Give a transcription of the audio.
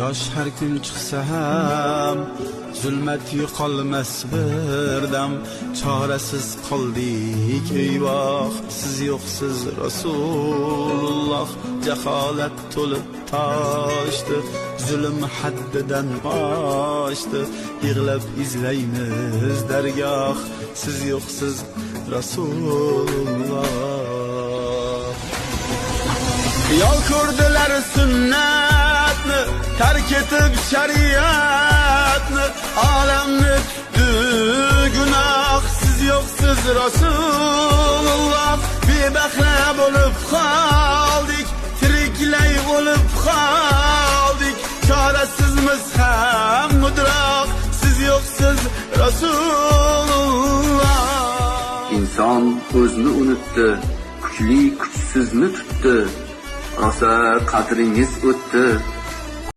Yosh har kun chiqsa ham zulmat yo'qolmas birdam, chorasiz qoldik eyvoh, siz yo'qsiz Rasululloh. Jaholat to'lib toshdi, zulm haddidan oshdi, yig'lab izlaymiz dargoh, siz yo'qsiz Rasululloh. Yol ko'rdilar sunnatni, tark etib shariatni, olamni tutdi gunoh, siz yo'qsiz Rasululloh. Bebahra bo'lib qoldik, tiriklay bo'lib qoldik, chorasizmiz ham mudroq, siz yo'qsiz Rasululloh. Inson o'zini unutdi, kuchli kuchsizni tutdi, rosa qadringiz o'tdi.